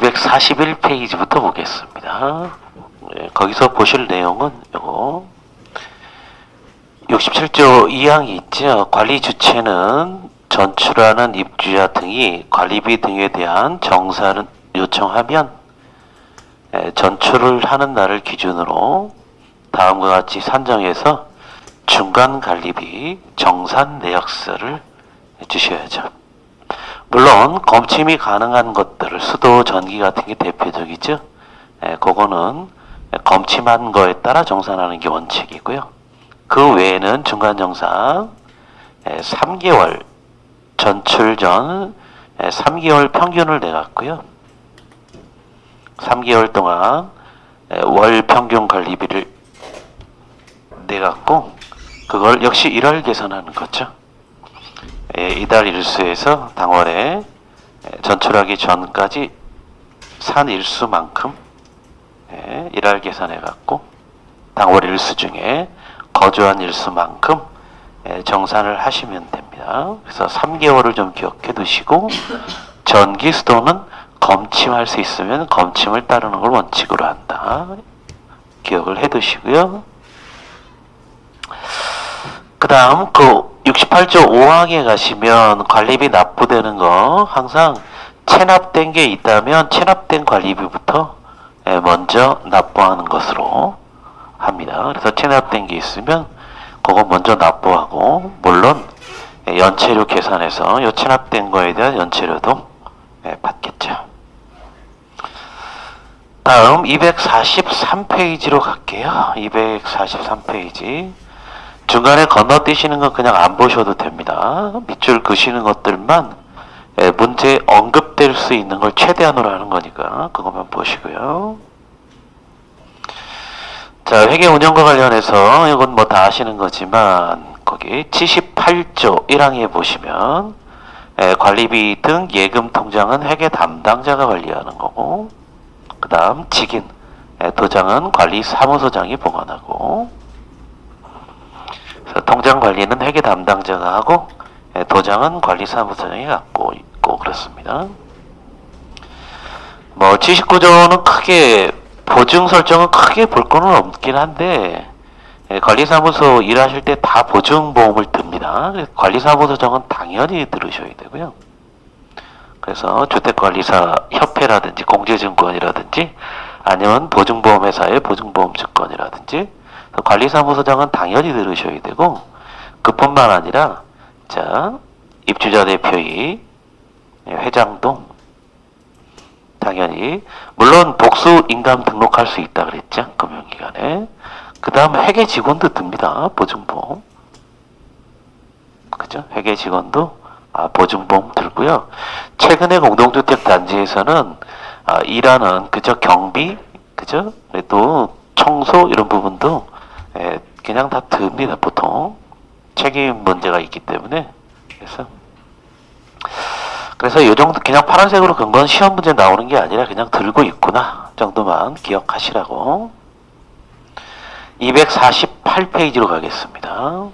241페이지부터 보겠습니다. 거기서 보실 내용은 요거 67조 2항이 있죠. 관리 주체는 전출하는 입주자 등이 관리비 등에 대한 정산을 요청하면 전출을 하는 날을 기준으로 다음과 같이 산정해서 중간 관리비 정산 내역서를 주셔야죠. 물론 검침이 가능한 것들, 수도, 전기 같은 게 대표적이죠. 그거는 검침한 거에 따라 정산하는 게 원칙이고요. 그 외에는 중간 정산 3개월 전출 전 3개월 평균을 내갔고요. 3개월 동안 월 평균 관리비를 내갖고 그걸 역시 일월 계산하는 거죠. 이달 일수에서 당월에 전출하기 전까지 산 일수만큼 일월 계산해갖고 당월 일수 중에 거주한 일수만큼 정산을 하시면 됩니다. 그래서 3개월을 좀 기억해 두시고 전기 수도는 검침할 수 있으면 검침을 따르는 걸 원칙으로 한다. 기억을 해 두시고요. 그 다음 68조 5항에 가시면 관리비 납부되는 거 항상 체납된 게 있다면 체납된 관리비부터 먼저 납부하는 것으로 합니다. 그래서 체납된 게 있으면 그거 먼저 납부하고 물론 연체료 계산해서 이 체납된 거에 대한 연체료도 받겠죠. 다음 243페이지로 갈게요. 243페이지 중간에 건너뛰시는 건 그냥 안 보셔도 됩니다. 밑줄 그시는 것들만 문제에 언급될 수 있는 걸 최대한으로 하는 거니까 그것만 보시고요. 자, 회계 운영과 관련해서 이건 뭐 다 아시는 거지만 거기 78조 1항에 보시면 관리비 등 예금 통장은 회계 담당자가 관리하는 거고 그 다음 직인 도장은 관리사무소장이 보관하고 통장 관리는 회계 담당자가 하고 도장은 관리사무소장이 갖고 있고 그렇습니다. 뭐 79조는 크게 보증 설정은 크게 볼 거는 없긴 한데 관리사무소 일하실 때 다 보증보험을 듭니다. 관리사무소장은 당연히 들으셔야 되고요. 그래서 주택관리사 협회라든지 공제증권이라든지 아니면 보증보험회사의 보증보험증권이라든지 관리사무소장은 당연히 들으셔야 되고 그뿐만 아니라 자 입주자 대표이 회장도 당연히 물론 복수 인감 등록할 수 있다 그랬죠. 금융기관에. 그 다음 회계 직원도 듭니다. 보증보험. 그죠? 회계 직원도 보증보험 들고요. 최근에 공동주택 단지에서는 일하는 그저 경비, 그죠? 또 청소 이런 부분도 그냥 다 듭니다. 보통 책임 문제가 있기 때문에 그래서 이 정도 그냥 파란색으로 근 건 시험 문제 나오는 게 아니라 그냥 들고 있구나 정도만 기억하시라고. 248페이지로 가겠습니다.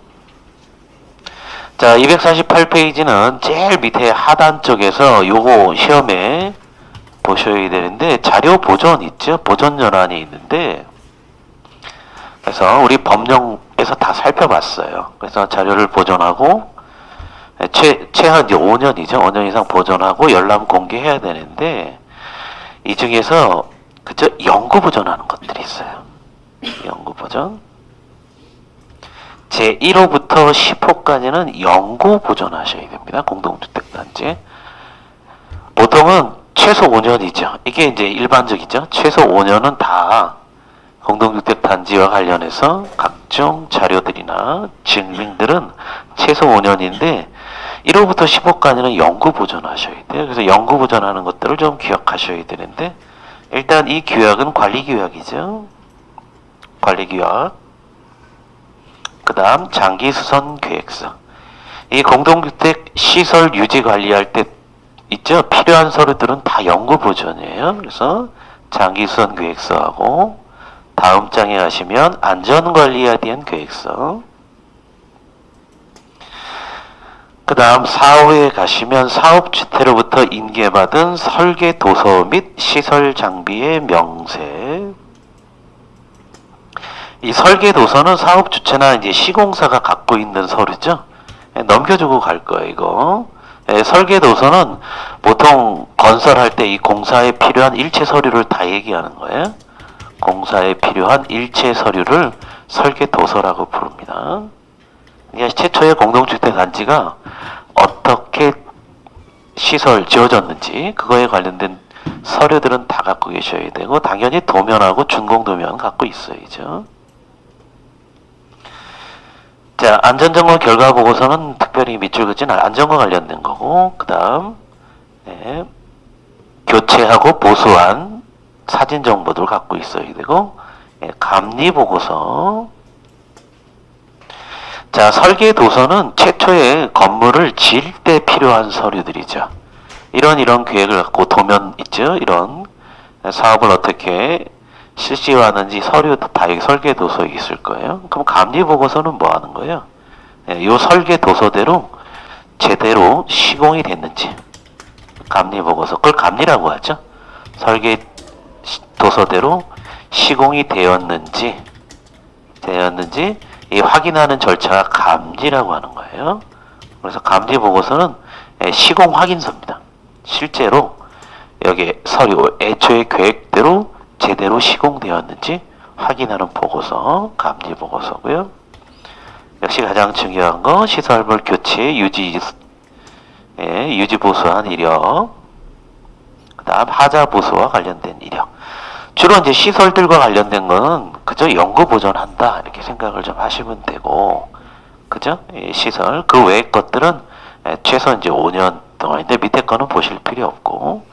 자, 248페이지는 제일 밑에 하단 쪽에서 요거 시험에 보셔야 되는데 자료 보존 있죠? 보존 연한이 있는데 그래서 우리 법령에서 다 살펴봤어요. 그래서 자료를 보존하고 최하 이제 5년이죠. 5년 이상 보존하고 열람 공개해야 되는데 이 중에서 그저 영구 보존하는 것들이 있어요. 영구 보존. 제 1호부터 10호까지는 영구 보존하셔야 됩니다. 공동주택단지. 보통은 최소 5년이죠. 이게 이제 일반적이죠. 최소 5년은 다 공동주택 단지와 관련해서 각종 자료들이나 증빙들은 최소 5년인데 1호부터 10호까지는 영구 보존하셔야 돼요. 그래서 영구 보존하는 것들을 좀 기억하셔야 되는데 일단 이 규약은 관리규약이죠. 관리규약. 그 다음 장기수선 계획서. 이 공동주택 시설 유지 관리할 때 있죠. 필요한 서류들은 다 영구 보존이에요. 그래서 장기수선 계획서하고 다음 장에 가시면 안전관리에 대한 계획서. 그 다음 4호에 가시면 사업주체로부터 인계받은 설계 도서 및 시설 장비의 명세. 이 설계 도서는 사업주체나 이제 시공사가 갖고 있는 서류죠. 넘겨주고 갈 거예요, 이거. 설계 도서는 보통 건설할 때 이 공사에 필요한 일체 서류를 다 얘기하는 거예요. 공사에 필요한 일체 서류를 설계 도서라고 부릅니다. 그러니까 최초의 공동주택 단지가 어떻게 시설 지어졌는지 그거에 관련된 서류들은 다 갖고 계셔야 되고, 당연히 도면하고 준공도면 갖고 있어야죠. 자, 안전점검 결과 보고서는 특별히 밑줄 긋진 안전과 관련된 거고, 그 다음 교체하고 보수한 사진 정보들 갖고 있어야 되고, 감리 보고서. 자, 설계 도서는 최초의 건물을 지을 때 필요한 서류들이죠. 이런 계획을 갖고 도면 있죠. 이런 사업을 어떻게 실시하는지 서류도 다 여기 설계 도서에 있을 거예요. 그럼 감리 보고서는 뭐 하는 거예요? 이 설계 도서대로 제대로 시공이 됐는지 감리 보고서, 그걸 감리라고 하죠. 설계 도서대로 시공이 되었는지 이 확인하는 절차가 감리라고 하는 거예요. 그래서 감리 보고서는 시공 확인서입니다. 실제로 여기 서류 애초의 계획대로 제대로 시공되었는지 확인하는 보고서, 감리 보고서고요. 역시 가장 중요한 거 시설물 교체, 유지 보수한 이력, 그 다음 하자 보수와 관련된 이력. 주로 이제 시설들과 관련된 거는 그저 연구 보존한다 이렇게 생각을 좀 하시면 되고, 그죠? 시설 그 외의 것들은 최소 이제 5년 동안인데 밑에 거는 보실 필요 없고,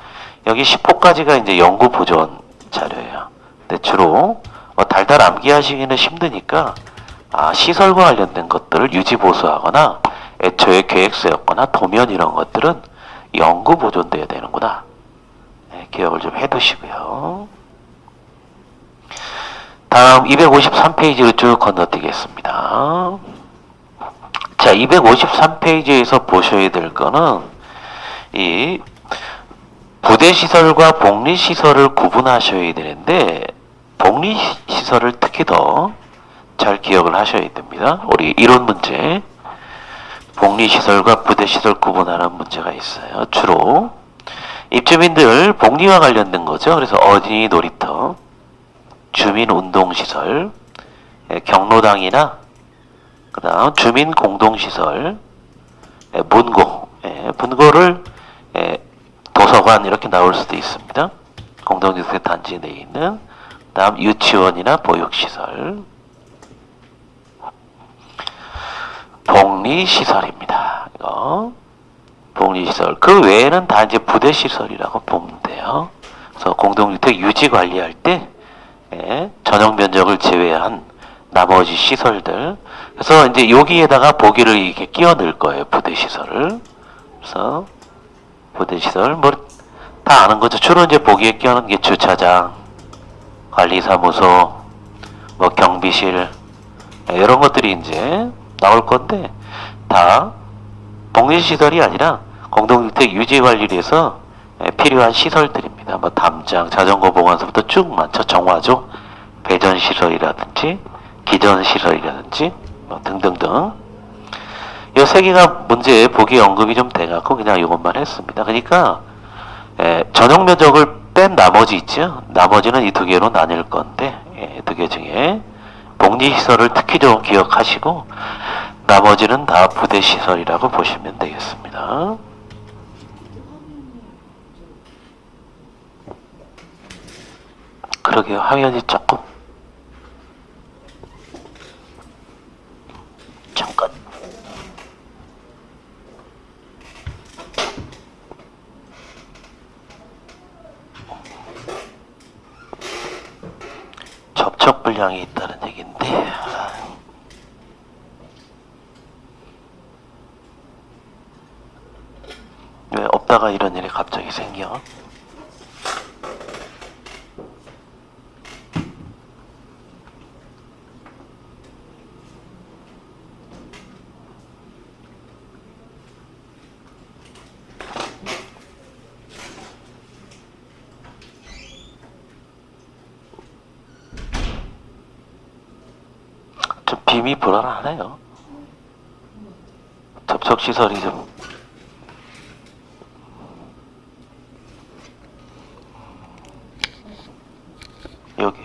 여기 10호까지가 이제 연구 보존 자료예요. 근데 주로 달달 암기하시기는 힘드니까 시설과 관련된 것들을 유지 보수하거나 애초에 계획서였거나 도면 이런 것들은 연구 보존돼야 되는구나. 기억을 좀 해두시고요. 다음 253페이지로 쭉 건너뛰겠습니다. 자, 253페이지에서 보셔야 될 거는 이 부대시설과 복리시설을 구분하셔야 되는데, 복리시설을 특히 더 잘 기억을 하셔야 됩니다. 우리 이론 문제, 복리시설과 부대시설 구분하는 문제가 있어요. 주로 입주민들 복리와 관련된 거죠. 그래서 어린이 놀이터, 주민운동시설, 경로당이나 그 다음 주민공동시설, 문고, 문고를 도서관 이렇게 나올 수도 있습니다. 공동주택 단지 내에 있는. 그 다음 유치원이나 보육시설, 복리시설입니다. 이거 복리시설. 그 외에는 다 이제 부대시설이라고 보면 돼요. 그래서 공동주택 유지 관리할 때 전용 면적을 제외한 나머지 시설들. 그래서 이제 여기에다가 보기를 이렇게 끼워 넣을 거예요. 부대시설을. 그래서 부대시설 뭐 다 아는 거죠. 주로 이제 보기에 끼워 넣는 게 주차장, 관리사무소, 뭐 경비실 이런 것들이 이제 나올 건데, 다 복리시설이 아니라 공동주택 유지 관리를 위해서 필요한 시설들입니다. 뭐 담장, 자전거 보관소부터 쭉 많죠. 정화조, 배전시설이라든지 기전시설이라든지 뭐 등등등. 이 세 개가 문제에 보기 언급이 좀 돼갖고 그냥 이것만 했습니다. 그러니까 전용 면적을 뺀 나머지 있죠. 나머지는 이 두 개로 나뉠 건데, 두 개 중에 복리시설을 특히 좀 기억하시고 나머지는 다 부대시설이라고 보시면 되겠습니다. 그러게요. 화면이 조금 잠깐 접촉 불량이 있다는 얘기인데, 왜 없다가 이런 일이 갑자기 생겨? 좀 빔이 불안하네요. 접촉 시설이 좀 여기